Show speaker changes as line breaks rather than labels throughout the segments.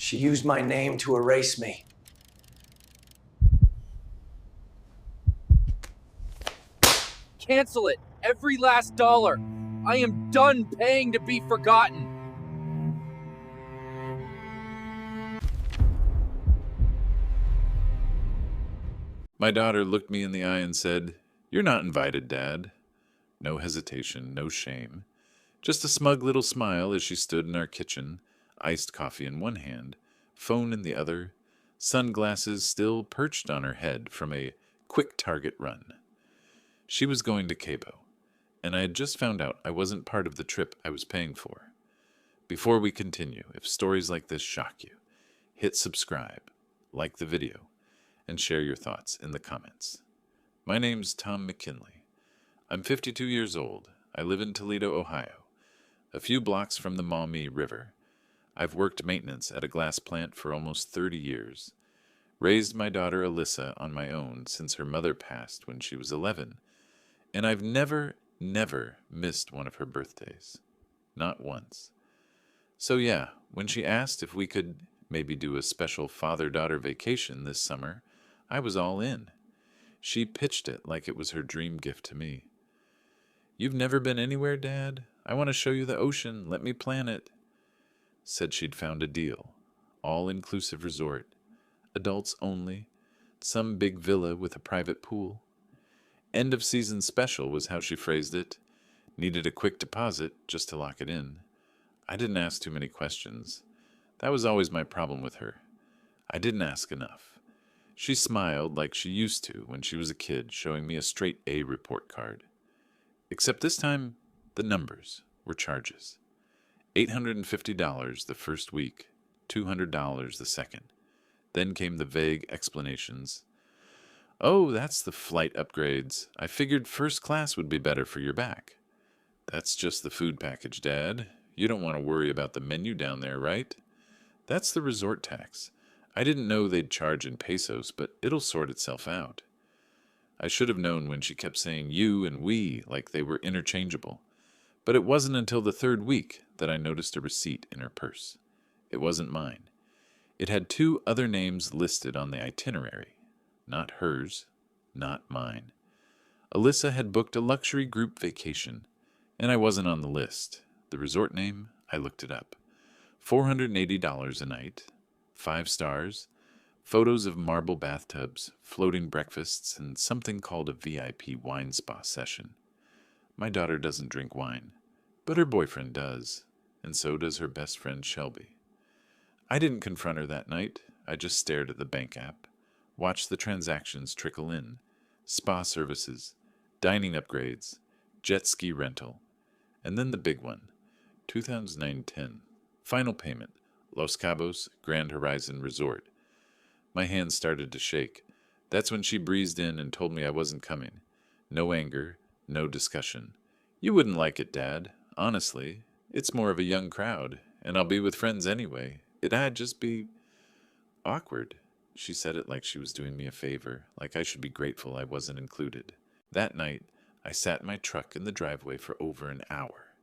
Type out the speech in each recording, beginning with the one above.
She used my name to erase me.
Cancel it! Every last dollar! I am done paying to be forgotten!
My daughter looked me in the eye and said, "You're not invited, Dad." No hesitation, no shame. Just a smug little smile as she stood in our kitchen, iced coffee in one hand, phone in the other, sunglasses still perched on her head from a quick target run. She was going to Cabo, and I had just found out I wasn't part of the trip I was paying for. Before we continue, if stories like this shock you, hit subscribe, like the video, and share your thoughts in the comments. My name's Tom McKinley. I'm 52 years old. I live in Toledo, Ohio, a few blocks from the Maumee River. I've worked maintenance at a glass plant for almost 30 years. Raised my daughter Alyssa on my own since her mother passed when she was 11, and I've never missed one of her birthdays. Not once. So yeah, when she asked if we could maybe do a special father-daughter vacation this summer, I was all in. She pitched it like it was her dream gift to me. "You've never been anywhere, Dad? I want to show you the ocean. Let me plan it." Said she'd found a deal. All-inclusive resort. Adults only. Some big villa with a private pool. End of season special was how she phrased it. Needed a quick deposit just to lock it in. I didn't ask too many questions. That was always my problem with her. I didn't ask enough. She smiled like she used to when she was a kid, showing me a straight A report card. Except this time, the numbers were charges. $850 the first week, $200 the second. Then came the vague explanations. "Oh, that's the flight upgrades. I figured first class would be better for your back." "That's just the food package, Dad. You don't want to worry about the menu down there, right?" "That's the resort tax. I didn't know they'd charge in pesos, but it'll sort itself out." I should have known when she kept saying you and we like they were interchangeable. But it wasn't until the third week that I noticed a receipt in her purse. It wasn't mine. It had 2 other names listed on the itinerary. Not hers, not mine. Alyssa had booked a luxury group vacation, and I wasn't on the list. The resort name, I looked it up. $480 a night, 5 stars, photos of marble bathtubs, floating breakfasts, and something called a VIP wine spa session. My daughter doesn't drink wine, but her boyfriend does, and so does her best friend Shelby. I didn't confront her that night. I just stared at the bank app, watched the transactions trickle in, spa services, dining upgrades, jet ski rental, and then the big one, 2009-10, final payment, Los Cabos Grand Horizon Resort. My hands started to shake. That's when she breezed in and told me I wasn't coming. No anger, no discussion. "You wouldn't like it, Dad. Honestly, it's more of a young crowd, and I'll be with friends anyway. It'd just be awkward." She said it like she was doing me a favor, like I should be grateful I wasn't included. That night, I sat in my truck in the driveway for over an hour.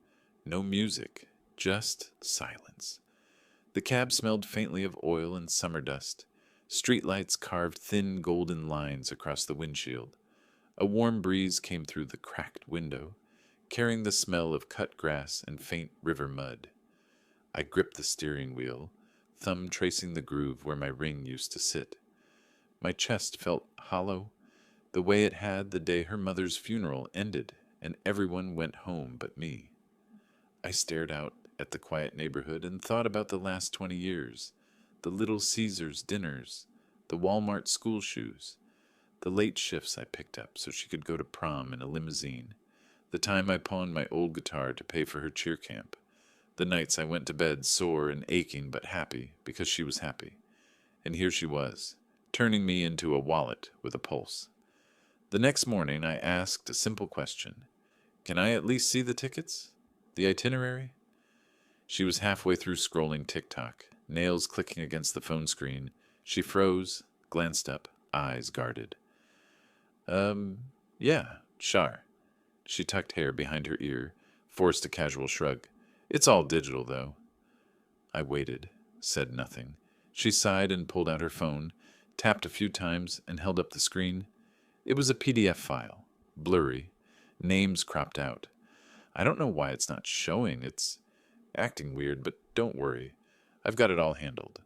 No music, just silence. The cab smelled faintly of oil and summer dust. Streetlights carved thin golden lines across the windshield. A warm breeze came through the cracked window, carrying the smell of cut grass and faint river mud. I gripped the steering wheel, thumb tracing the groove where my ring used to sit. My chest felt hollow, the way it had the day her mother's funeral ended and everyone went home but me. I stared out at the quiet neighborhood and thought about the last 20 years, the Little Caesars dinners, the Walmart school shoes, the late shifts I picked up so she could go to prom in a limousine, the time I pawned my old guitar to pay for her cheer camp, the nights I went to bed sore and aching but happy because she was happy. And here she was, turning me into a wallet with a pulse. The next morning I asked a simple question. "Can I at least see the tickets? The itinerary?" She was halfway through scrolling TikTok, nails clicking against the phone screen. She froze, glanced up, eyes guarded. Yeah, sure." She tucked hair behind her ear, forced a casual shrug. "It's all digital, though." I waited, said nothing. She sighed and pulled out her phone, tapped a few times, and held up the screen. It was a PDF file, blurry, names cropped out. I don't know why it's not showing. It's acting weird, but don't worry. I've got it all handled.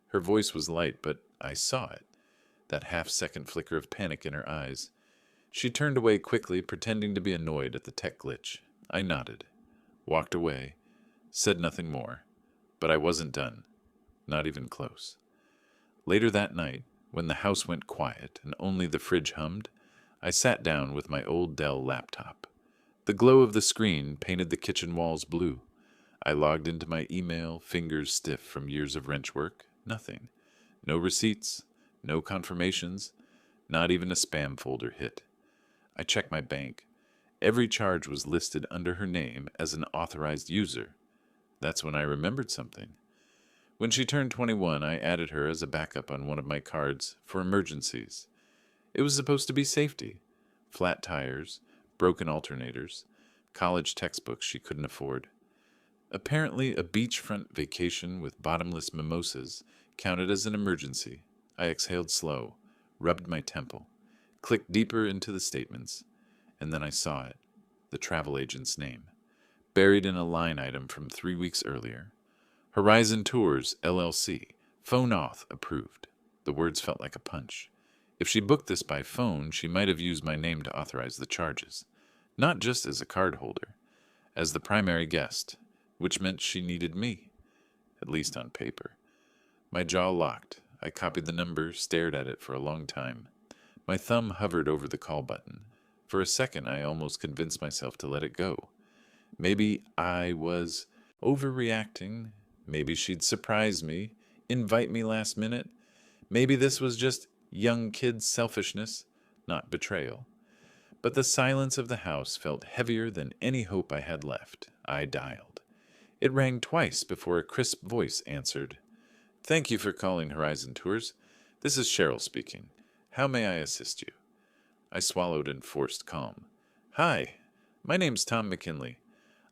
Her voice was light, but I saw it. That half-second flicker of panic in her eyes. She turned away quickly, pretending to be annoyed at the tech glitch. I nodded, walked away, said nothing more. But I wasn't done. Not even close. Later that night, when the house went quiet and only the fridge hummed, I sat down with my old Dell laptop. The glow of the screen painted the kitchen walls blue. I logged into my email, fingers stiff from years of wrench work. Nothing. No receipts, no confirmations, not even a spam folder hit. I checked my bank. Every charge was listed under her name as an authorized user. That's when I remembered something. When she turned 21, I added her as a backup on one of my cards for emergencies. It was supposed to be safety. Flat tires, broken alternators, college textbooks she couldn't afford. Apparently, a beachfront vacation with bottomless mimosas counted as an emergency. I exhaled slow, rubbed my temple, clicked deeper into the statements, and then I saw it, the travel agent's name, buried in a line item from 3 weeks earlier. Horizon Tours, LLC, phone auth approved. The words felt like a punch. If she booked this by phone, she might have used my name to authorize the charges, not just as a card holder, as the primary guest, which meant she needed me, at least on paper. My jaw locked. I copied the number, stared at it for a long time. My thumb hovered over the call button. For a second, I almost convinced myself to let it go. Maybe I was overreacting. Maybe she'd surprise me, invite me last minute. Maybe this was just young kid selfishness, not betrayal. But the silence of the house felt heavier than any hope I had left. I dialed. It rang twice before a crisp voice answered. "Thank you for calling Horizon Tours. This is Cheryl speaking. How may I assist you?" I swallowed and forced calm. "Hi, my name's Tom McKinley.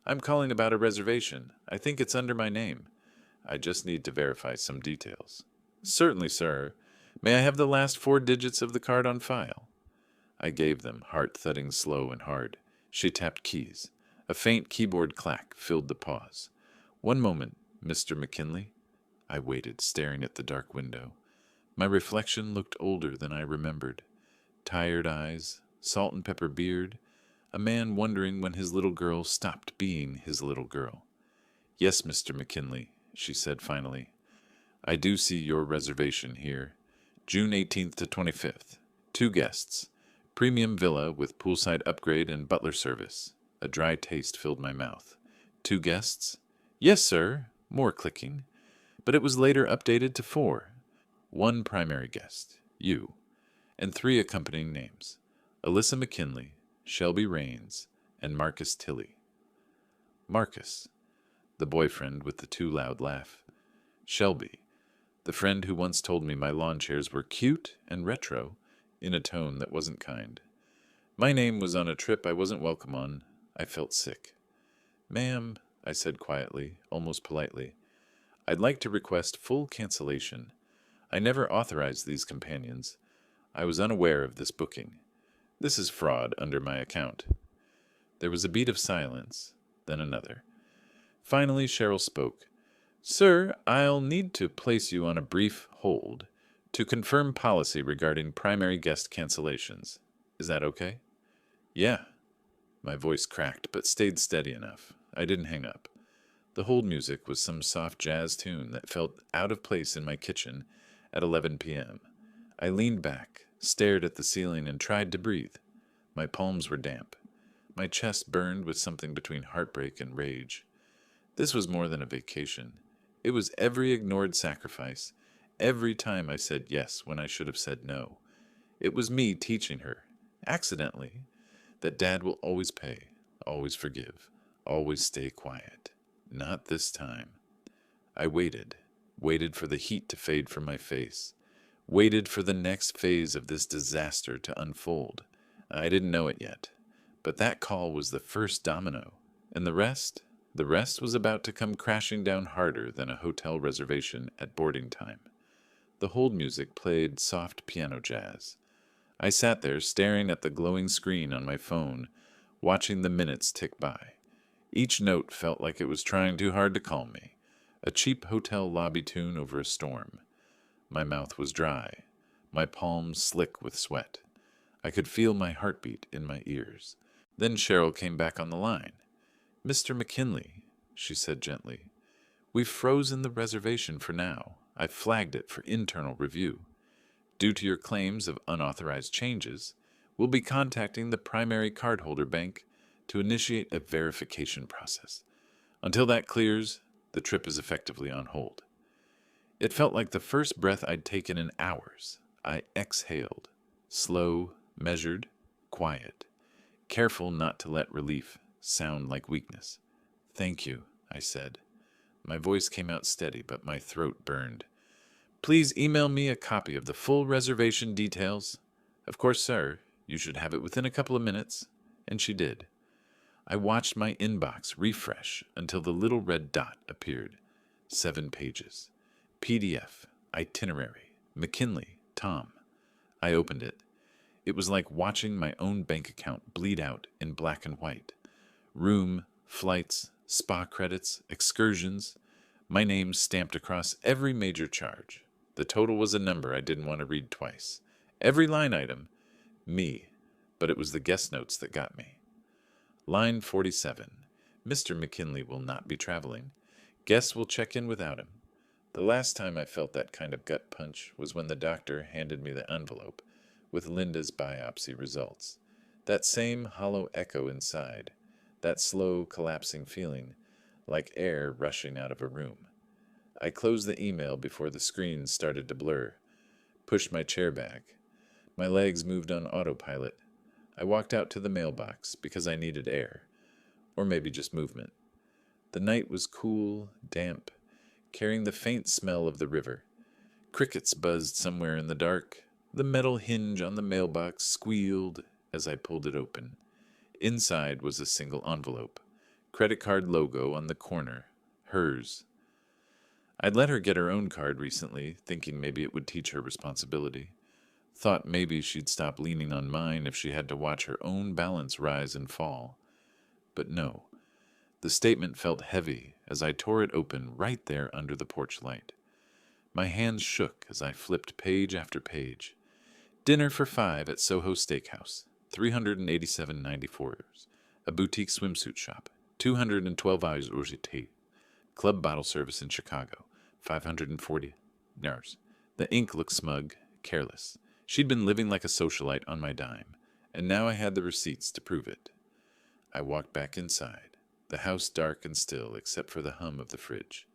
I'm calling about a reservation. I think it's under my name. I just need to verify some details." "Certainly, sir. May I have the last 4 digits of the card on file?" I gave them, heart thudding slow and hard. She tapped keys. A faint keyboard clack filled the pause. "One moment, Mr. McKinley." I waited, staring at the dark window. My reflection looked older than I remembered. Tired eyes, salt and pepper beard, a man wondering when his little girl stopped being his little girl. "Yes, Mr. McKinley," she said finally. "I do see your reservation here. June 18th to 25th. 2 guests. Premium villa with poolside upgrade and butler service." A dry taste filled my mouth. 2 guests? "Yes, sir." More clicking. But it was later updated to 4. 1 primary guest, you, and 3 accompanying names. Alyssa McKinley, Shelby Rains, and Marcus Tilley. Marcus, the boyfriend with the too loud laugh. Shelby, the friend who once told me my lawn chairs were cute and retro, in a tone that wasn't kind. My name was on a trip I wasn't welcome on. I felt sick. "Ma'am," I said quietly, almost politely, "I'd like to request full cancellation. I never authorized these companions. I was unaware of this booking. This is fraud under my account." There was a beat of silence, then another. Finally, Cheryl spoke. "Sir, I'll need to place you on a brief hold to confirm policy regarding primary guest cancellations. Is that okay?" "Yeah." My voice cracked, but stayed steady enough. I didn't hang up. The hold music was some soft jazz tune that felt out of place in my kitchen at 11 p.m. I leaned back, stared at the ceiling, and tried to breathe. My palms were damp. My chest burned with something between heartbreak and rage. This was more than a vacation. It was every ignored sacrifice, every time I said yes when I should have said no. It was me teaching her, accidentally, that Dad will always pay, always forgive, always stay quiet. Not this time. I waited for the heat to fade from my face, waited for the next phase of this disaster to unfold. I didn't know it yet, but that call was the first domino, and the rest, The rest was about to come crashing down harder than a hotel reservation at boarding time. The hold music played soft piano jazz. I sat there staring at the glowing screen on my phone, watching the minutes tick by. Each note felt like it was trying too hard to calm me. A cheap hotel lobby tune over a storm. My mouth was dry, my palms slick with sweat. I could feel my heartbeat in my ears. Then Cheryl came back on the line. "Mr. McKinley," she said gently, "we've frozen the reservation for now. I've flagged it for internal review. Due to your claims of unauthorized changes, we'll be contacting the primary cardholder bank to initiate a verification process. Until that clears, the trip is effectively on hold." It felt like the first breath I'd taken in hours. I exhaled, slow, measured, quiet, careful not to let relief sound like weakness. "Thank you," I said. My voice came out steady, but my throat burned. "Please email me a copy of the full reservation details." "Of course, sir. You should have it within a couple of minutes." And she did. I watched my inbox refresh until the little red dot appeared. 7 pages. PDF, itinerary, McKinley, Tom. I opened it. It was like watching my own bank account bleed out in black and white. Room, flights, spa credits, excursions. My name stamped across every major charge. The total was a number I didn't want to read twice. Every line item, me, but it was the guest notes that got me. Line 47. Mr. McKinley will not be traveling. Guests will check in without him. The last time I felt that kind of gut punch was when the doctor handed me the envelope with Linda's biopsy results. That same hollow echo inside, that slow collapsing feeling, like air rushing out of a room. I closed the email before the screen started to blur, pushed my chair back. My legs moved on autopilot. I walked out to the mailbox because I needed air, or maybe just movement. The night was cool, damp, carrying the faint smell of the river. Crickets buzzed somewhere in the dark. The metal hinge on the mailbox squealed as I pulled it open. Inside was a single envelope. Credit card logo on the corner. Hers. I'd let her get her own card recently, thinking maybe it would teach her responsibility. Thought maybe she'd stop leaning on mine if she had to watch her own balance rise and fall. But no. The statement felt heavy as I tore it open right there under the porch light. My hands shook as I flipped page after page. Dinner for 5 at Soho Steakhouse, $387.94. A boutique swimsuit shop, 212 hours urgité. Club bottle service in Chicago, $540. The ink looked smug, careless. She'd been living like a socialite on my dime, and now I had the receipts to prove it. I walked back inside, the house dark and still except for the hum of the fridge.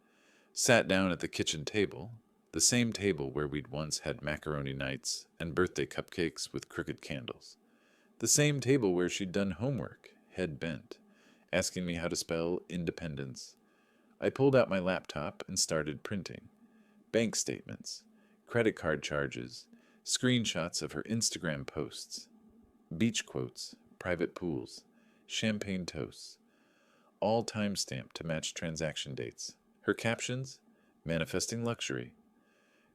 Sat down at the kitchen table, the same table where we'd once had macaroni nights and birthday cupcakes with crooked candles. The same table where she'd done homework, head bent, asking me how to spell independence. I pulled out my laptop and started printing. Bank statements, credit card charges, screenshots of her Instagram posts, beach quotes, private pools, champagne toasts, all time-stamped to match transaction dates. Her captions, manifesting luxury.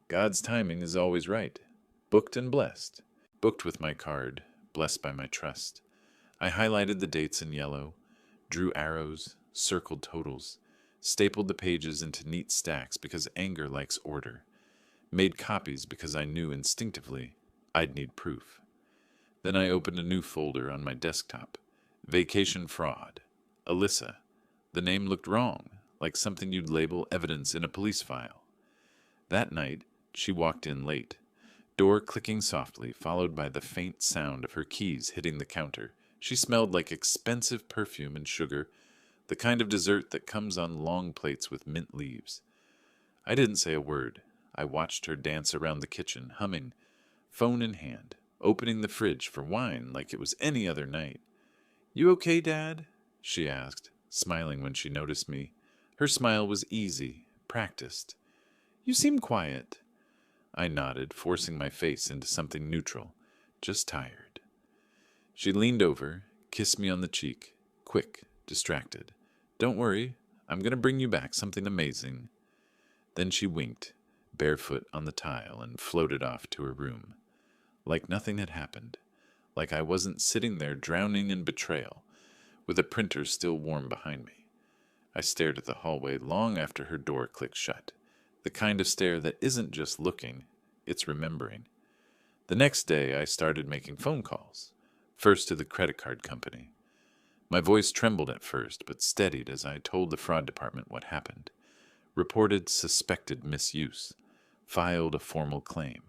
God's timing is always right. Booked and blessed. Booked with my card, blessed by my trust. I highlighted the dates in yellow, drew arrows, circled totals, stapled the pages into neat stacks because anger likes order, made copies because I knew instinctively I'd need proof. Then I opened a new folder on my desktop. Vacation fraud. Alyssa. The name looked wrong, like something you'd label evidence in a police file. That night, she walked in late, door clicking softly, followed by the faint sound of her keys hitting the counter. She smelled like expensive perfume and sugar, the kind of dessert that comes on long plates with mint leaves. I didn't say a word. I watched her dance around the kitchen, humming, phone in hand, opening the fridge for wine like it was any other night. "You okay, Dad?" she asked, smiling when she noticed me. Her smile was easy, practiced. "You seem quiet." I nodded, forcing my face into something neutral. Just tired. She leaned over, kissed me on the cheek, quick, distracted. Don't worry, I'm going to bring you back something amazing. Then she winked, barefoot on the tile, and floated off to her room. Like nothing had happened. Like I wasn't sitting there drowning in betrayal, with a printer still warm behind me. I stared at the hallway long after her door clicked shut. The kind of stare that isn't just looking, it's remembering. The next day, I started making phone calls, first to the credit card company. My voice trembled at first, but steadied as I told the fraud department what happened. Reported suspected misuse, filed a formal claim,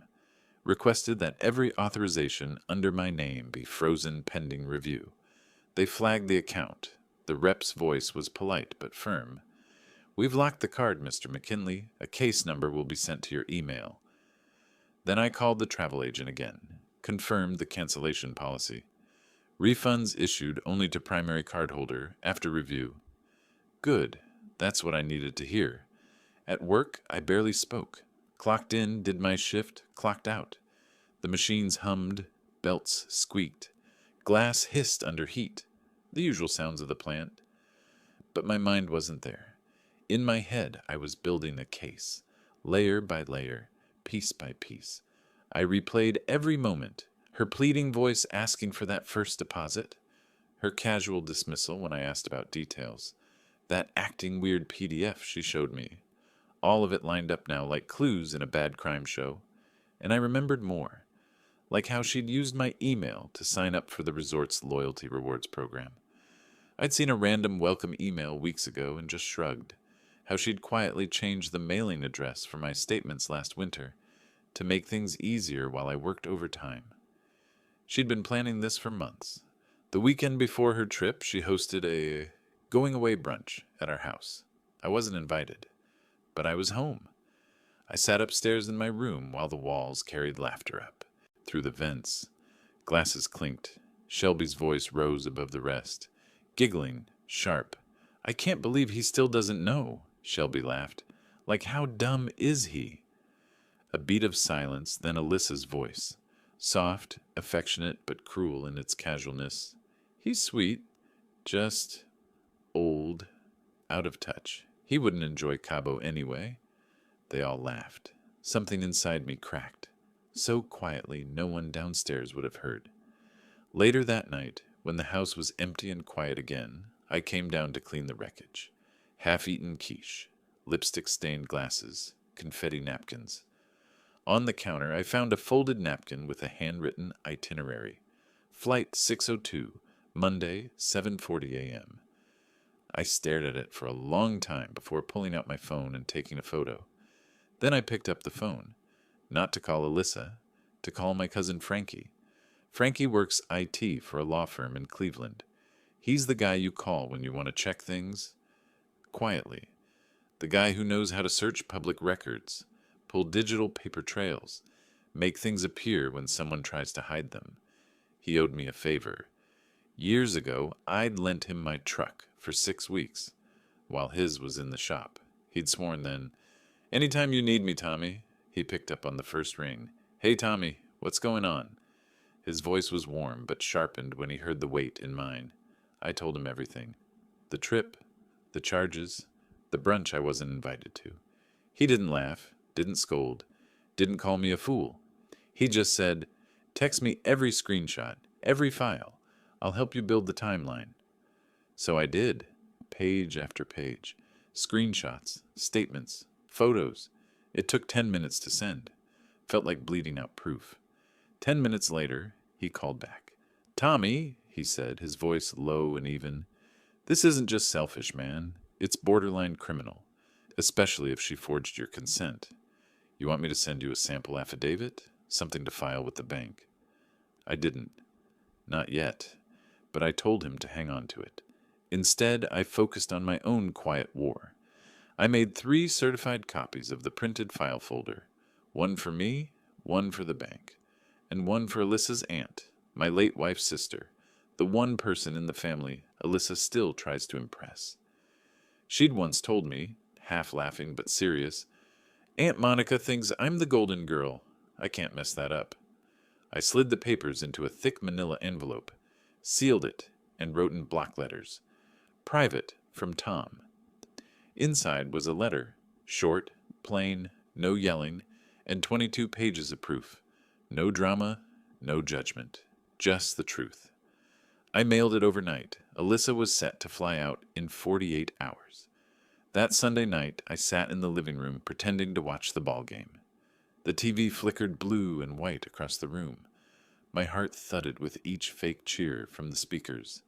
requested that every authorization under my name be frozen pending review. They flagged the account. The rep's voice was polite but firm. We've locked the card, Mr. McKinley. A case number will be sent to your email. Then I called the travel agent again, confirmed the cancellation policy. Refunds issued only to primary cardholder after review. Good. That's what I needed to hear. At work, I barely spoke. Clocked in, did my shift, clocked out. The machines hummed, belts squeaked. Glass hissed under heat, the usual sounds of the plant. But my mind wasn't there. In my head, I was building a case, layer by layer, piece by piece. I replayed every moment, her pleading voice asking for that first deposit, her casual dismissal when I asked about details, that acting weird PDF she showed me. All of it lined up now like clues in a bad crime show. And I remembered more, like how she'd used my email to sign up for the resort's loyalty rewards program. I'd seen a random welcome email weeks ago and just shrugged. How she'd quietly changed the mailing address for my statements last winter to make things easier while I worked overtime. She'd been planning this for months. The weekend before her trip, she hosted a going-away brunch at our house. I wasn't invited, but I was home. I sat upstairs in my room while the walls carried laughter up. Through the vents, glasses clinked. Shelby's voice rose above the rest, giggling, sharp. I can't believe he still doesn't know, Shelby laughed. Like, how dumb is he? A beat of silence, then Alyssa's voice. Soft, affectionate, but cruel in its casualness. He's sweet, just old, out of touch. He wouldn't enjoy Cabo anyway. They all laughed. Something inside me cracked. So quietly no one downstairs would have heard. Later that night, when the house was empty and quiet again, I came down to clean the wreckage. Half-eaten quiche, lipstick-stained glasses, confetti napkins. On the counter, I found a folded napkin with a handwritten itinerary. Flight 602, Monday, 7:40 a.m. I stared at it for a long time before pulling out my phone and taking a photo. Then I picked up the phone, not to call Alyssa, to call my cousin Frankie. Frankie works IT for a law firm in Cleveland. He's the guy you call when you want to check things quietly. The guy who knows how to search public records, pull digital paper trails, make things appear when someone tries to hide them. He owed me a favor. Years ago, I'd lent him my truck for 6 weeks, while his was in the shop. He'd sworn then, "Anytime you need me, Tommy." He picked up on the first ring. "Hey, Tommy, what's going on?" His voice was warm, but sharpened when he heard the weight in mine. I told him everything. The trip, the charges, the brunch I wasn't invited to. He didn't laugh, didn't scold, didn't call me a fool. He just said, "Text me every screenshot, every file. I'll help you build the timeline." So I did, page after page. Screenshots, statements, photos. It took 10 minutes to send. Felt like bleeding out proof. 10 minutes later, he called back. "Tommy," he said, his voice low and even, "this isn't just selfish, man. It's borderline criminal, especially if she forged your consent. You want me to send you a sample affidavit? Something to file with the bank?" I didn't. Not yet. But I told him to hang on to it. Instead, I focused on my own quiet war. I made 3 certified copies of the printed file folder. One for me, one for the bank, and one for Alyssa's aunt, my late wife's sister, the one person in the family Alyssa still tries to impress. She'd once told me, half laughing but serious, "Aunt Monica thinks I'm the golden girl. I can't mess that up." I slid the papers into a thick manila envelope, sealed it, and wrote in block letters, "Private, from Tom. Inside was a letter, short, plain, no yelling, and 22 pages of proof. No drama, no judgment, just the truth. I mailed it overnight. Alyssa was set to fly out in 48 hours. That Sunday night, I sat in the living room pretending to watch the ball game. The TV flickered blue and white across the room. My heart thudded with each fake cheer from the speakers.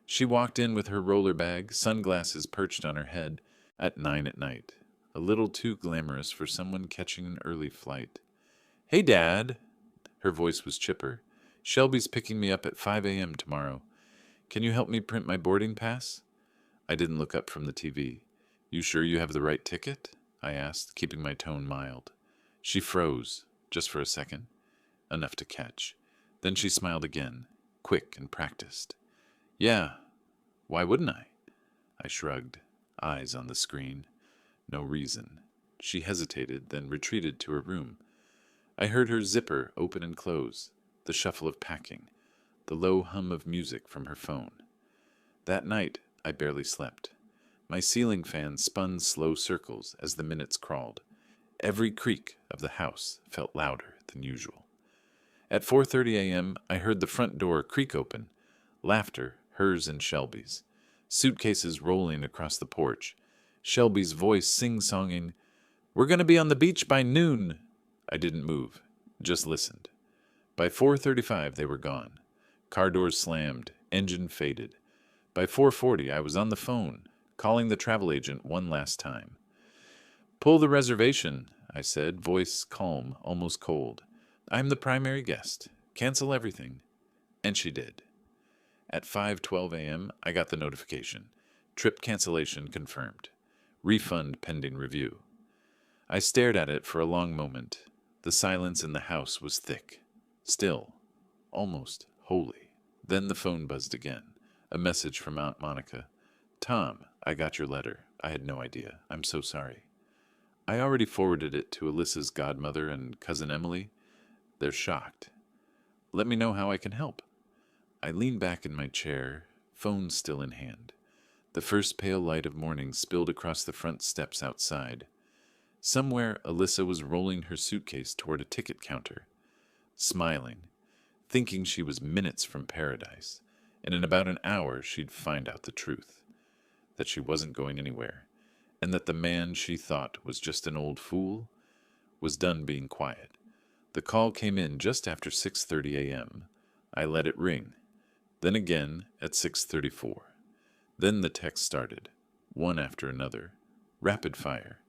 She walked in with her roller bag, sunglasses perched on her head, at 9 at night, a little too glamorous for someone catching an early flight. "Hey, Dad." Her voice was chipper. "Shelby's picking me up at 5 a.m. tomorrow. Can you help me print my boarding pass?" I didn't look up from the TV. "You sure you have the right ticket?" I asked, keeping my tone mild. She froze, just for a second, enough to catch. Then she smiled again, quick and practiced. "Yeah, why wouldn't I?" I shrugged, eyes on the screen. No reason. She hesitated, then retreated to her room. I heard her zipper open and close, the shuffle of packing, the low hum of music from her phone. That night, I barely slept. My ceiling fan spun slow circles as the minutes crawled. Every creak of the house felt louder than usual. At 4:30 a.m., I heard the front door creak open. Laughter, hers and Shelby's. Suitcases rolling across the porch. Shelby's voice sing-songing, "We're going to be on the beach by noon." I didn't move, just listened. By 4:35, they were gone. Car doors slammed, engine faded. By 4:40, I was on the phone, calling the travel agent one last time. "Pull the reservation," I said, voice calm, almost cold. "I'm the primary guest. Cancel everything." And she did. At 5:12 a.m., I got the notification. Trip cancellation confirmed. Refund pending review. I stared at it for a long moment. The silence in the house was thick. Still. Almost holy. Then the phone buzzed again. A message from Aunt Monica. "Tom, I got your letter. I had no idea. I'm so sorry." I already forwarded it to Alyssa's godmother and cousin Emily. They're shocked. "Let me know how I can help." I leaned back in my chair, phone still in hand. The first pale light of morning spilled across the front steps outside. Somewhere, Alyssa was rolling her suitcase toward a ticket counter, smiling, thinking she was minutes from paradise, and in about an hour she'd find out the truth, that she wasn't going anywhere, and that the man she thought was just an old fool was done being quiet. The call came in just after 6:30 a.m. I let it ring, then again at 6:34. Then the text started, one after another, rapid fire.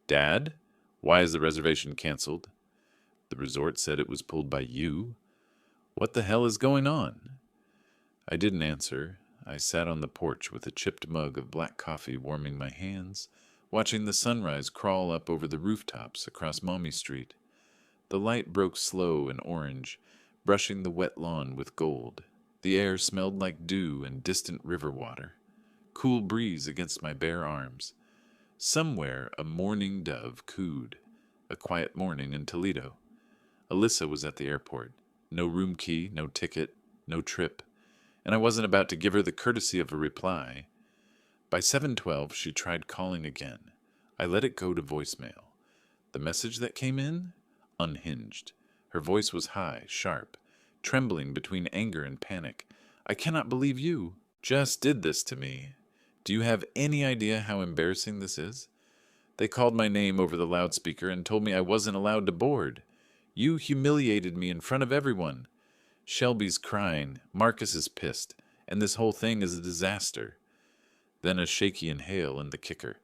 "Dad, why is the reservation canceled? The resort said it was pulled by you. What the hell is going on?" I didn't answer. I sat on the porch with a chipped mug of black coffee warming my hands, watching the sunrise crawl up over the rooftops across Maumee Street. The light broke slow and orange, brushing the wet lawn with gold. The air smelled like dew and distant river water. Cool breeze against my bare arms. Somewhere a mourning dove cooed. A quiet morning in Toledo. Alyssa was at the airport. No room key, no ticket, no trip. And I wasn't about to give her the courtesy of a reply. By 7:12, she tried calling again. I let it go to voicemail. The message that came in? Unhinged. Her voice was high, sharp, trembling between anger and panic. "I cannot believe you just did this to me. Do you have any idea how embarrassing this is? They called my name over the loudspeaker and told me I wasn't allowed to board. You humiliated me in front of everyone. Shelby's crying, Marcus is pissed, and this whole thing is a disaster." Then a shaky inhale and the kicker.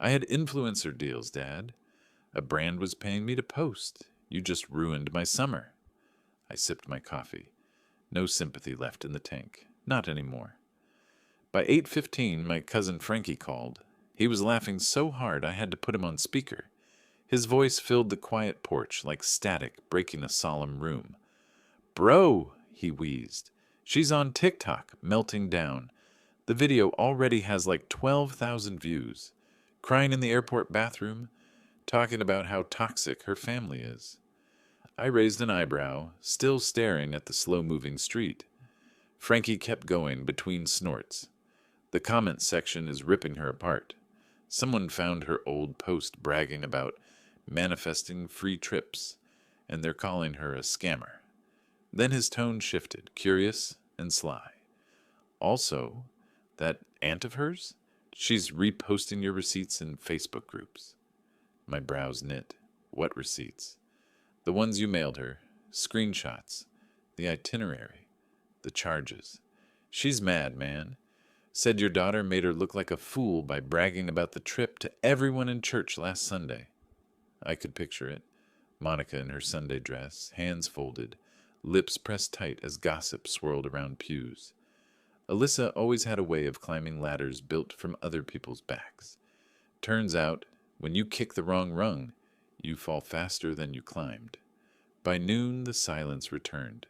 "I had influencer deals, Dad. A brand was paying me to post. You just ruined my summer." I sipped my coffee. No sympathy left in the tank. Not anymore. By 8:15, my cousin Frankie called. He was laughing so hard I had to put him on speaker. His voice filled the quiet porch like static breaking a solemn room. "Bro," he wheezed. "She's on TikTok, melting down. The video already has like 12,000 views. Crying in the airport bathroom, talking about how toxic her family is." I raised an eyebrow, still staring at the slow-moving street. Frankie kept going between snorts. The comment section is ripping her apart. Someone found her old post bragging about manifesting free trips, and they're calling her a scammer. Then his tone shifted, curious and sly. Also, that aunt of hers? She's reposting your receipts in Facebook groups. My brows knit. What receipts? The ones you mailed her, screenshots, the itinerary, the charges. She's mad, man. Said your daughter made her look like a fool by bragging about the trip to everyone in church last Sunday. I could picture it. Monica in her Sunday dress, hands folded, lips pressed tight as gossip swirled around pews. Alyssa always had a way of climbing ladders built from other people's backs. Turns out, when you kick the wrong rung, you fall faster than you climbed. By noon, the silence returned.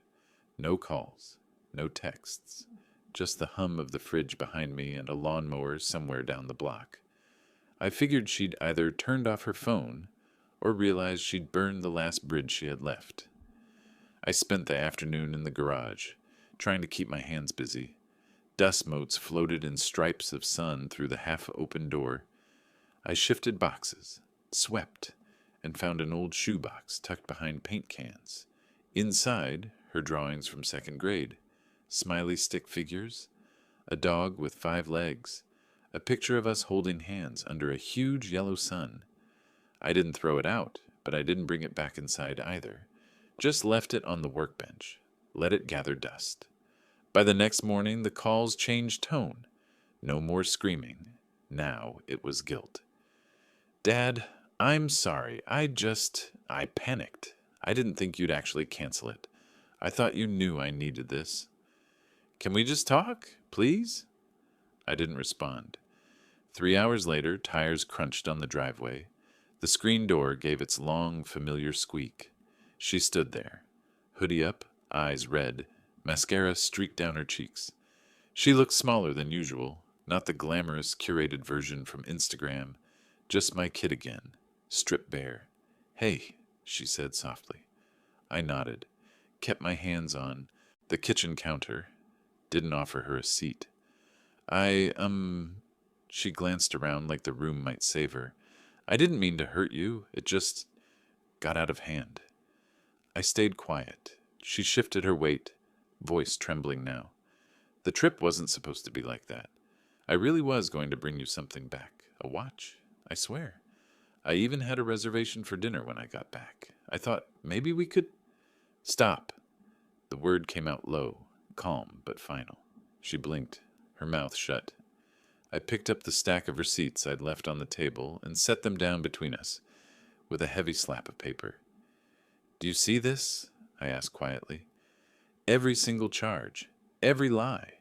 No calls, no texts, just the hum of the fridge behind me and a lawnmower somewhere down the block. I figured she'd either turned off her phone or realized she'd burned the last bridge she had left. I spent the afternoon in the garage, trying to keep my hands busy. Dust motes floated in stripes of sun through the half-open door. I shifted boxes, swept, and found an old shoebox tucked behind paint cans. Inside, her drawings from second grade, smiley stick figures, a dog with 5 legs, a picture of us holding hands under a huge yellow sun. I didn't throw it out, but I didn't bring it back inside either. Just left it on the workbench, let it gather dust. By the next morning, the calls changed tone. No more screaming. Now it was guilt. Dad, I'm sorry. I panicked. I didn't think you'd actually cancel it. I thought you knew I needed this. Can we just talk, please? I didn't respond. 3 hours later, tires crunched on the driveway. The screen door gave its long, familiar squeak. She stood there, hoodie up, eyes red, mascara streaked down her cheeks. She looked smaller than usual, not the glamorous, curated version from Instagram, just my kid again, stripped bare. Hey, she said softly. I nodded, kept my hands on the kitchen counter, didn't offer her a seat. She glanced around like the room might save her. I didn't mean to hurt you, it just got out of hand. I stayed quiet. She shifted her weight, voice trembling now. The trip wasn't supposed to be like that. I really was going to bring you something back. A watch, I swear. I even had a reservation for dinner when I got back. I thought maybe we could... Stop. The word came out low, calm but final. She blinked, her mouth shut. I picked up the stack of receipts I'd left on the table and set them down between us, with a heavy slap of paper. Do you see this? I asked quietly. Every single charge, every lie,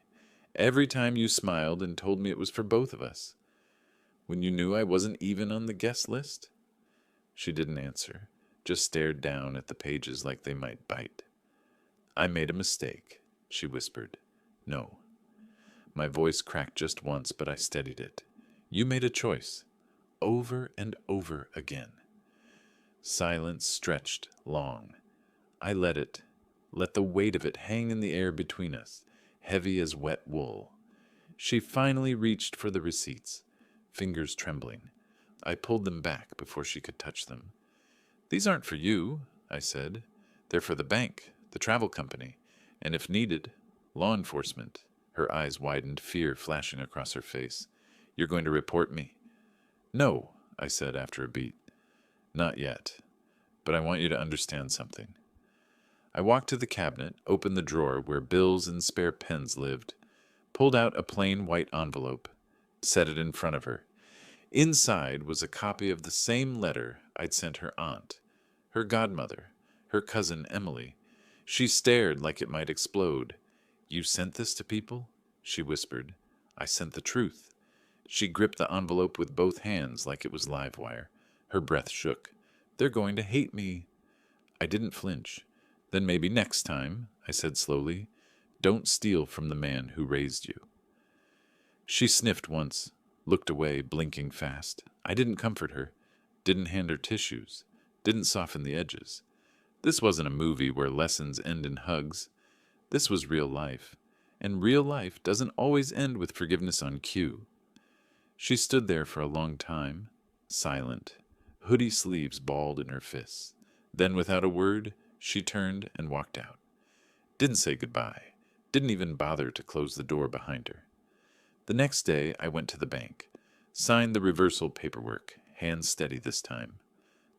every time you smiled and told me it was for both of us. When you knew I wasn't even on the guest list? She didn't answer, just stared down at the pages like they might bite. I made a mistake, she whispered. No. My voice cracked just once, but I steadied it. You made a choice, over and over again. Silence stretched long. I let the weight of it hang in the air between us, heavy as wet wool. She finally reached for the receipts, fingers trembling. I pulled them back before she could touch them. These aren't for you, I said. They're for the bank, the travel company, and if needed, law enforcement. Her eyes widened, fear flashing across her face. You're going to report me? No, I said after a beat. Not yet, but I want you to understand something. I walked to the cabinet, opened the drawer where bills and spare pens lived, pulled out a plain white envelope, set it in front of her. Inside was a copy of the same letter I'd sent her aunt, her godmother, her cousin Emily. She stared like it might explode. You sent this to people? She whispered. I sent the truth. She gripped the envelope with both hands like it was live wire. Her breath shook. They're going to hate me. I didn't flinch. Then maybe next time, I said slowly, don't steal from the man who raised you. She sniffed once, looked away, blinking fast. I didn't comfort her, didn't hand her tissues, didn't soften the edges. This wasn't a movie where lessons end in hugs. This was real life. and real life doesn't always end with forgiveness on cue. She stood there for a long time, silent, hoodie sleeves balled in her fists. Then, without a word, she turned and walked out. Didn't say goodbye, didn't even bother to close the door behind her. The next day, I went to the bank, signed the reversal paperwork, hands steady this time.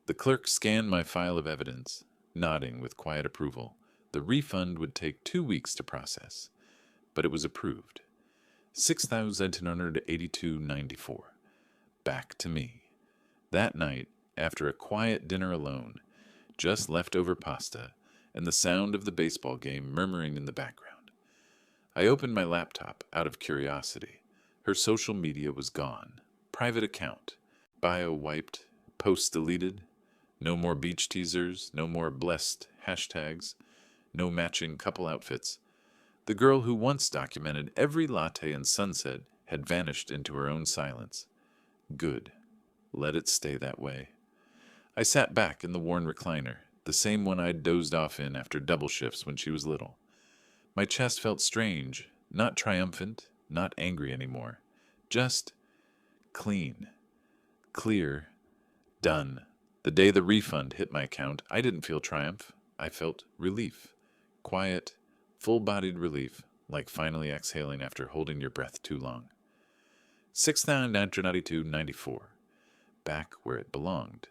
The clerk scanned my file of evidence, nodding with quiet approval. The refund would take 2 weeks to process, but it was approved. $6,882.94. Back to me. That night, after a quiet dinner alone, just leftover pasta, and the sound of the baseball game murmuring in the background, I opened my laptop out of curiosity. Her social media was gone. Private account. Bio wiped. Posts deleted. No more beach teasers. No more blessed hashtags. No matching couple outfits. The girl who once documented every latte and sunset had vanished into her own silence. Good. Let it stay that way. I sat back in the worn recliner, the same one I'd dozed off in after double shifts when she was little. My chest felt strange, not triumphant, not angry anymore. Just clean, clear, done. The day the refund hit my account, I didn't feel triumph. I felt relief. Quiet, full-bodied relief, like finally exhaling after holding your breath too long. $6,992.94. Back where it belonged.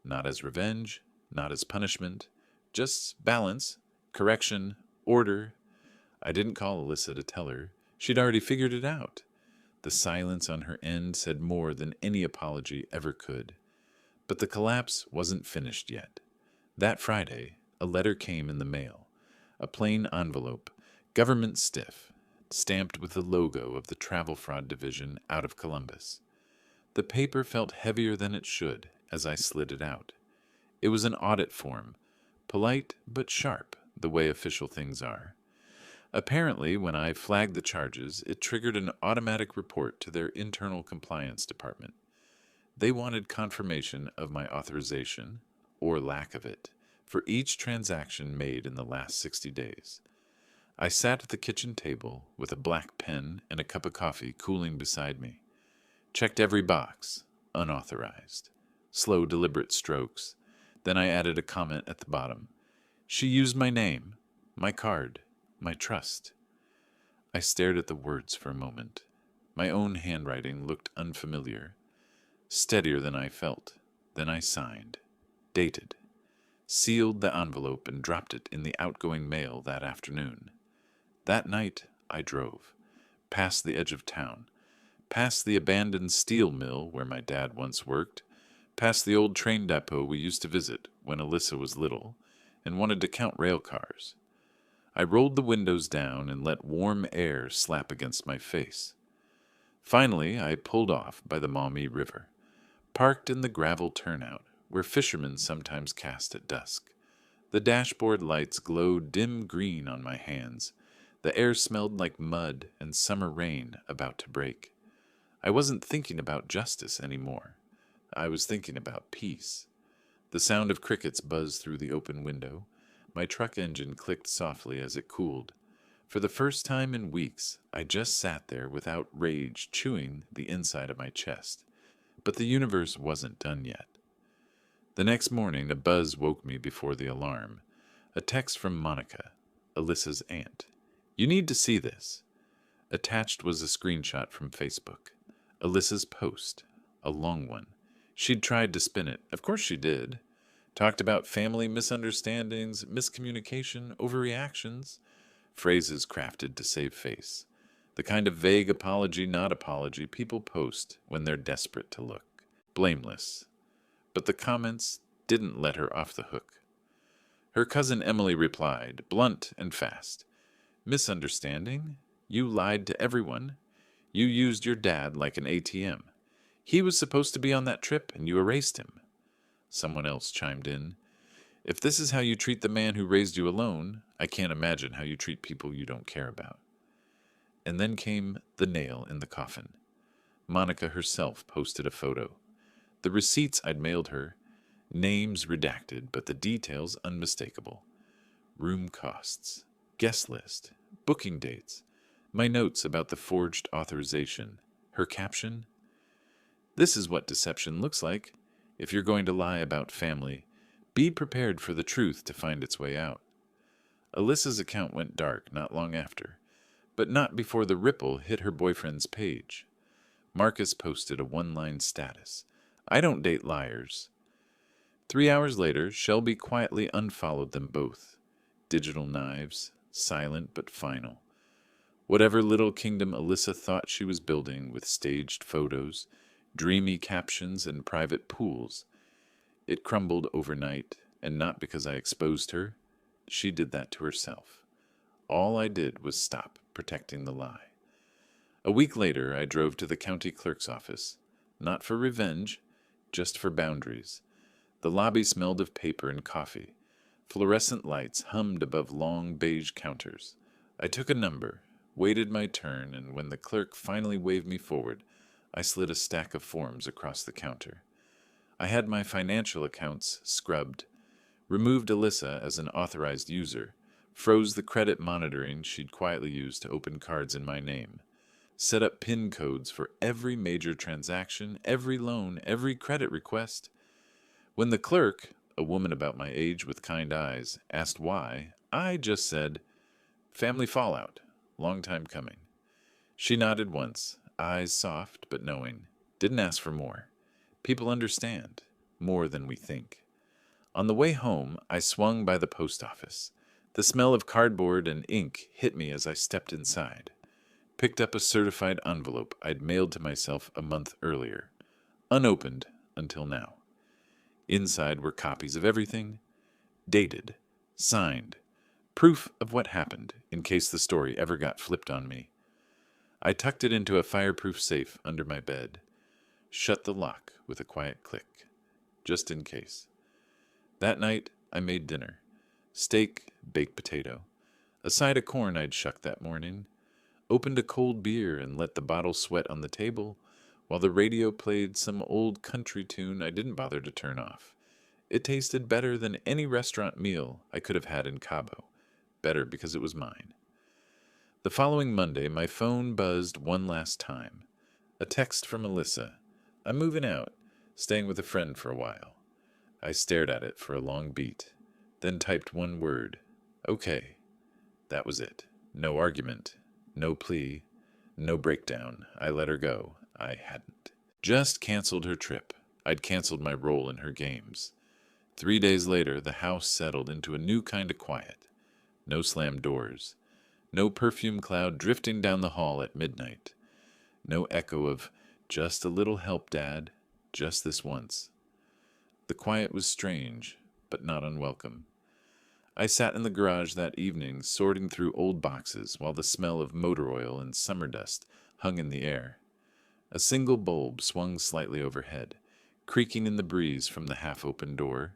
Not as revenge, not as punishment, just balance, correction, order. I didn't call Alyssa to tell her. She'd already figured it out. The silence on her end said more than any apology ever could. But the collapse wasn't finished yet. That Friday, a letter came in the mail. A plain envelope, government stiff, stamped with the logo of the Travel Fraud Division out of Columbus. The paper felt heavier than it should as I slid it out. It was an audit form, polite but sharp, the way official things are. Apparently, when I flagged the charges, it triggered an automatic report to their internal compliance department. They wanted confirmation of my authorization, or lack of it, for each transaction made in the last 60 days. I sat at the kitchen table with a black pen and a cup of coffee cooling beside me. Checked every box, unauthorized. Slow, deliberate strokes. Then I added a comment at the bottom. She used my name, my card, my trust. I stared at the words for a moment. My own handwriting looked unfamiliar. Steadier than I felt. Then I signed. Dated. Sealed the envelope and dropped it in the outgoing mail that afternoon. That night, I drove. Past the edge of town. Past the abandoned steel mill where my dad once worked. Past the old train depot we used to visit when Alyssa was little and wanted to count rail cars. I rolled the windows down and let warm air slap against my face. Finally, I pulled off by the Maumee River, parked in the gravel turnout where fishermen sometimes cast at dusk. The dashboard lights glowed dim green on my hands. The air smelled like mud and summer rain about to break. I wasn't thinking about justice anymore. I was thinking about peace. The sound of crickets buzzed through the open window. My truck engine clicked softly as it cooled. For the first time in weeks, I just sat there without rage chewing the inside of my chest. But the universe wasn't done yet. The next morning, a buzz woke me before the alarm. A text from Monica, Alyssa's aunt. You need to see this. Attached was a screenshot from Facebook. Alyssa's post, a long one. She'd tried to spin it. Of course she did. Talked about family misunderstandings, miscommunication, overreactions. Phrases crafted to save face. The kind of vague apology, not apology people post when they're desperate to look. Blameless. But the comments didn't let her off the hook. Her cousin Emily replied, blunt and fast. Misunderstanding? You lied to everyone. You used your dad like an ATM. He was supposed to be on that trip, and you erased him. Someone else chimed in. If this is how you treat the man who raised you alone, I can't imagine how you treat people you don't care about. And then came the nail in the coffin. Monica herself posted a photo. The receipts I'd mailed her, names redacted, but the details unmistakable. Room costs, guest list, booking dates, My notes about the forged authorization. Her caption? This is what deception looks like. If you're going to lie about family, be prepared for the truth to find its way out. Alyssa's account went dark not long after, but not before the ripple hit her boyfriend's page. Marcus posted a one-line status. I don't date liars. 3 hours later, Shelby quietly unfollowed them both. Digital knives, silent but final. Whatever little kingdom Alyssa thought she was building with staged photos, dreamy captions, and private pools, it crumbled overnight, and not because I exposed her. She did that to herself. All I did was stop protecting the lie. A week later, I drove to the county clerk's office, not for revenge, just for boundaries. The lobby smelled of paper and coffee. Fluorescent lights hummed above long beige counters. I took a number, waited my turn, and when the clerk finally waved me forward, I slid a stack of forms across the counter. I had my financial accounts scrubbed, removed Alyssa as an authorized user, froze the credit monitoring she'd quietly used to open cards in my name, set up PIN codes for every major transaction, every loan, every credit request. When the clerk, a woman about my age with kind eyes, asked why, I just said, family fallout, long time coming. She nodded once, eyes soft but knowing, didn't ask for more. People understand, more than we think. On the way home, I swung by the post office. The smell of cardboard and ink hit me as I stepped inside. Picked up a certified envelope I'd mailed to myself a month earlier, unopened until now. Inside were copies of everything, dated, signed, proof of what happened in case the story ever got flipped on me. I tucked it into a fireproof safe under my bed, shut the lock with a quiet click, just in case. That night, I made dinner. Steak, baked potato. A side of corn I'd shucked that morning. Opened a cold beer and let the bottle sweat on the table, while the radio played some old country tune I didn't bother to turn off. It tasted better than any restaurant meal I could have had in Cabo. Better because it was mine. The following Monday, my phone buzzed one last time. A text from Alyssa. I'm moving out, staying with a friend for a while. I stared at it for a long beat, then typed one word. Okay. That was it. No argument, no plea, no breakdown. I let her go. I hadn't. Just canceled her trip. I'd canceled my role in her games. 3 days later, the house settled into a new kind of quiet. No slammed doors. No perfume cloud drifting down the hall at midnight. No echo of, just a little help, Dad, just this once. The quiet was strange, but not unwelcome. I sat in the garage that evening, sorting through old boxes while the smell of motor oil and summer dust hung in the air. A single bulb swung slightly overhead, creaking in the breeze from the half-open door.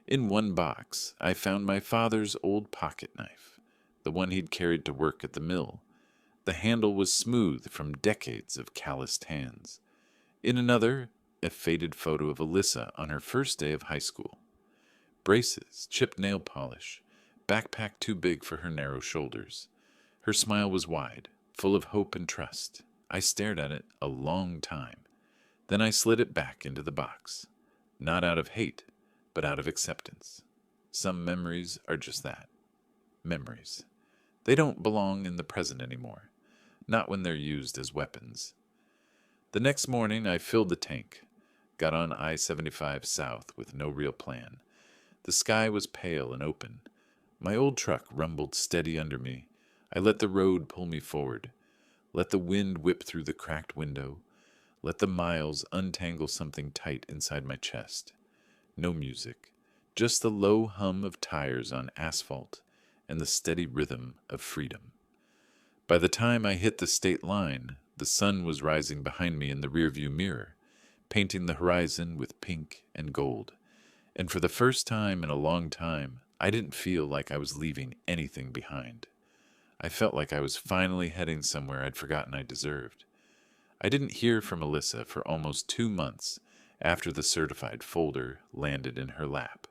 In one box, I found my father's old pocket knife, the one he'd carried to work at the mill. The handle was smooth from decades of calloused hands. In another, a faded photo of Alyssa on her first day of high school. Braces, chipped nail polish, backpack too big for her narrow shoulders. Her smile was wide, full of hope and trust. I stared at it a long time. Then I slid it back into the box. Not out of hate, but out of acceptance. Some memories are just that. Memories. They don't belong in the present anymore. Not when they're used as weapons. The next morning, I filled the tank. Got on I-75 south with no real plan. The sky was pale and open. My old truck rumbled steady under me. I let the road pull me forward. Let the wind whip through the cracked window. Let the miles untangle something tight inside my chest. No music. Just the low hum of tires on asphalt and the steady rhythm of freedom. By the time I hit the state line, the sun was rising behind me in the rearview mirror, painting the horizon with pink and gold. And for the first time in a long time, I didn't feel like I was leaving anything behind. I felt like I was finally heading somewhere I'd forgotten I deserved. I didn't hear from Alyssa for almost 2 months after the certified folder landed in her lap.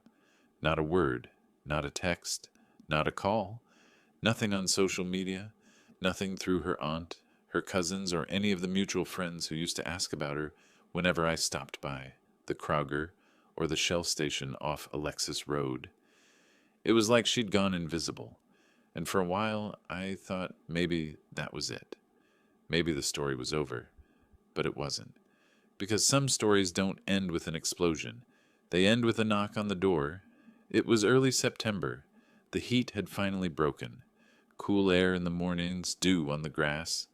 Not a word, not a text, not a call, nothing on social media, Nothing through her aunt, her cousins, or any of the mutual friends who used to ask about her whenever I stopped by the Krauger or the Shell station off Alexis Road. It was like she'd gone invisible, and for a while I thought maybe that was it. Maybe the story was over, but it wasn't. Because some stories don't end with an explosion. They end with a knock on the door. It was early September. The heat had finally broken. Cool air in the mornings, dew on the grass.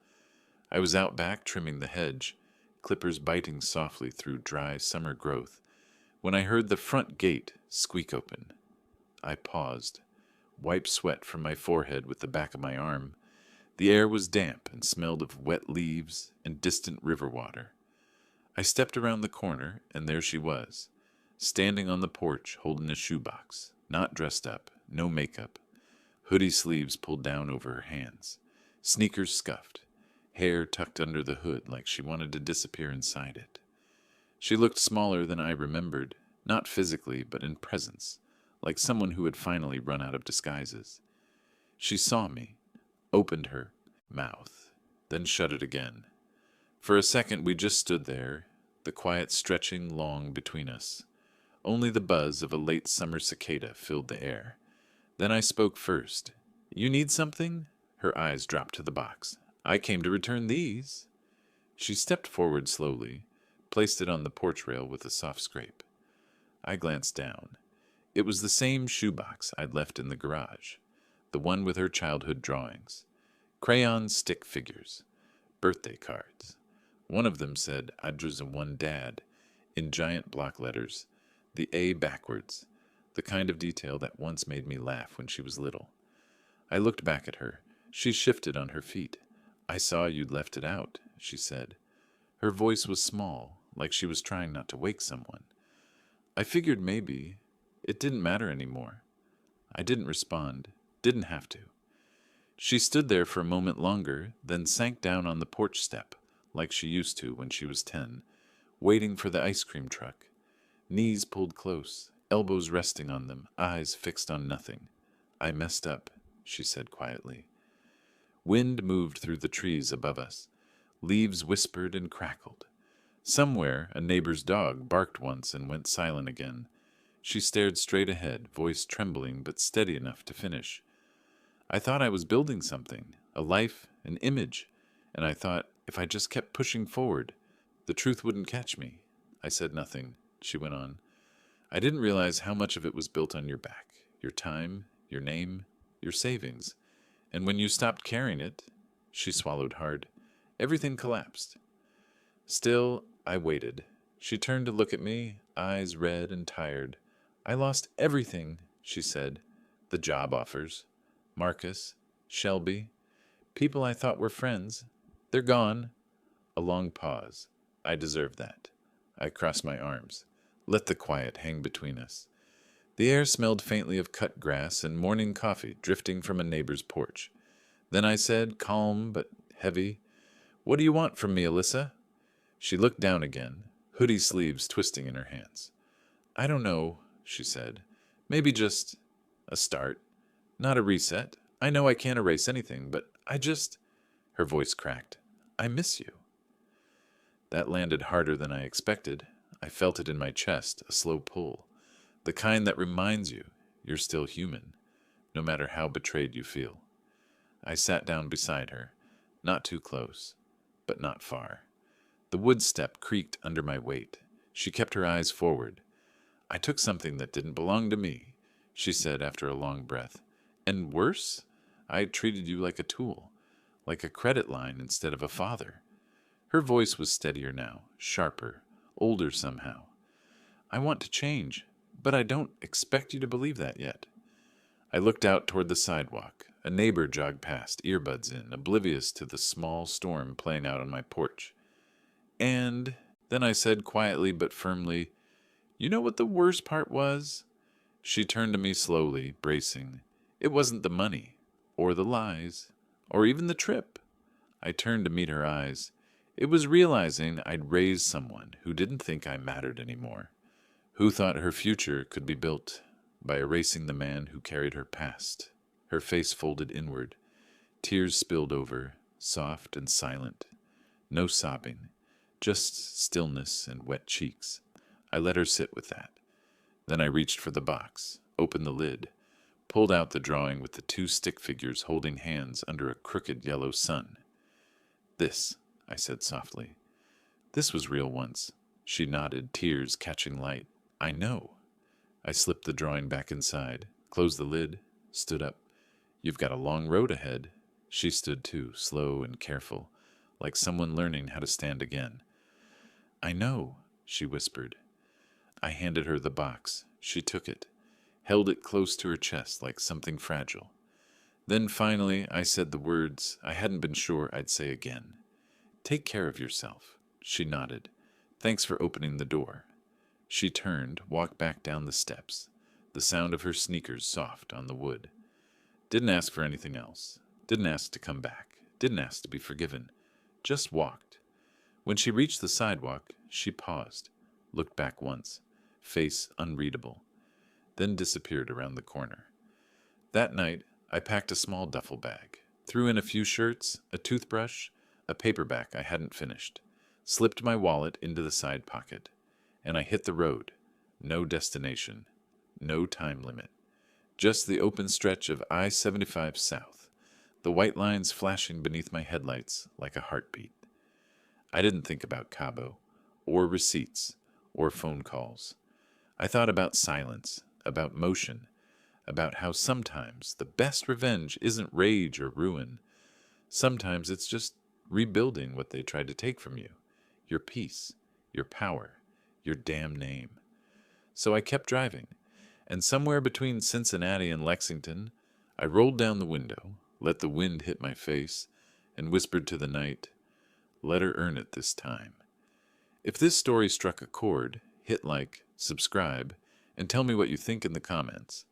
I was out back trimming the hedge, clippers biting softly through dry summer growth, when I heard the front gate squeak open. I paused, wiped sweat from my forehead with the back of my arm. The air was damp and smelled of wet leaves and distant river water. I stepped around the corner, and there she was, standing on the porch holding a shoebox, not dressed up, no makeup, hoodie sleeves pulled down over her hands, sneakers scuffed, hair tucked under the hood like she wanted to disappear inside it. She looked smaller than I remembered, not physically, but in presence, like someone who had finally run out of disguises. She saw me, opened her mouth, then shut it again. For a second we just stood there, the quiet stretching long between us. Only the buzz of a late summer cicada filled the air. Then I spoke first. "You need something?" Her eyes dropped to the box. "I came to return these." She stepped forward slowly, placed it on the porch rail with a soft scrape. I glanced down. It was the same shoebox I'd left in the garage, the one with her childhood drawings. Crayon stick figures, birthday cards. One of them said Adra's one dad, in giant block letters, the A backwards, the kind of detail that once made me laugh when she was little. I looked back at her. She shifted on her feet. "I saw you'd left it out," she said. Her voice was small, like she was trying not to wake someone. I figured maybe it didn't matter anymore. I didn't respond, didn't have to. She stood there for a moment longer, then sank down on the porch step, like she used to when she was 10, waiting for the ice cream truck. Knees pulled close, elbows resting on them, eyes fixed on nothing. "I messed up," she said quietly. Wind moved through the trees above us. Leaves whispered and crackled. Somewhere, a neighbor's dog barked once and went silent again. She stared straight ahead, voice trembling but steady enough to finish. I thought I was building something, a life, an image, and I thought if I just kept pushing forward, the truth wouldn't catch me. I said nothing. She went on. "I didn't realize how much of it was built on your back, your time, your name, your savings. And when you stopped carrying it," she swallowed hard, "everything collapsed." Still, I waited. She turned to look at me, eyes red and tired. "I lost everything," she said. "The job offers. Marcus, Shelby, people I thought were friends. They're gone." A long pause. I deserved that. I crossed my arms, let the quiet hang between us. The air smelled faintly of cut grass and morning coffee drifting from a neighbor's porch. Then I said, calm but heavy, "What do you want from me, Alyssa?" She looked down again, hoodie sleeves twisting in her hands. "I don't know," she said. "Maybe just a start. Not a reset. I know I can't erase anything, but I just—" Her voice cracked. "I miss you." That landed harder than I expected. I felt it in my chest, a slow pull. The kind that reminds you you're still human, no matter how betrayed you feel. I sat down beside her, not too close, but not far. The wood step creaked under my weight. She kept her eyes forward. "I took something that didn't belong to me," she said after a long breath. "And worse, I treated you like a tool, like a credit line instead of a father." Her voice was steadier now, sharper, older somehow. "I want to change, but I don't expect you to believe that yet." I looked out toward the sidewalk. A neighbor jogged past, earbuds in, oblivious to the small storm playing out on my porch. "And," then I said quietly but firmly, "you know what the worst part was?" She turned to me slowly, bracing. "It wasn't the money, or the lies, or even the trip." I turned to meet her eyes. It was realizing I'd raised someone who didn't think I mattered anymore, who thought her future could be built by erasing the man who carried her past. Her face folded inward. Tears spilled over, soft and silent. No sobbing, just stillness and wet cheeks. I let her sit with that. Then I reached for the box, opened the lid, pulled out the drawing with the two stick figures holding hands under a crooked yellow sun. This, I said softly. This was real once. She nodded, tears catching light. I know. I slipped the drawing back inside, closed the lid, stood up. You've got a long road ahead. She stood too, slow and careful, like someone learning how to stand again. I know, she whispered. I handed her the box. She took it, held it close to her chest like something fragile. Then finally I said the words I hadn't been sure I'd say again. Take care of yourself. She nodded. Thanks for opening the door. She turned, walked back down the steps, the sound of her sneakers soft on the wood. Didn't ask for anything else. Didn't ask to come back. Didn't ask to be forgiven. Just walked. When she reached the sidewalk, she paused, looked back once, face unreadable, then disappeared around the corner. That night, I packed a small duffel bag, threw in a few shirts, a toothbrush, a paperback I hadn't finished, slipped my wallet into the side pocket, and I hit the road. No destination, no time limit. Just the open stretch of I-75 South, the white lines flashing beneath my headlights like a heartbeat. I didn't think about Cabo, or receipts, or phone calls. I thought about silence, about motion, about how sometimes the best revenge isn't rage or ruin. Sometimes it's just rebuilding what they tried to take from you, your peace, your power, your damn name. So I kept driving, and somewhere between Cincinnati and Lexington, I rolled down the window, let the wind hit my face, and whispered to the night, let her earn it this time. If this story struck a chord, hit like, subscribe, and tell me what you think in the comments.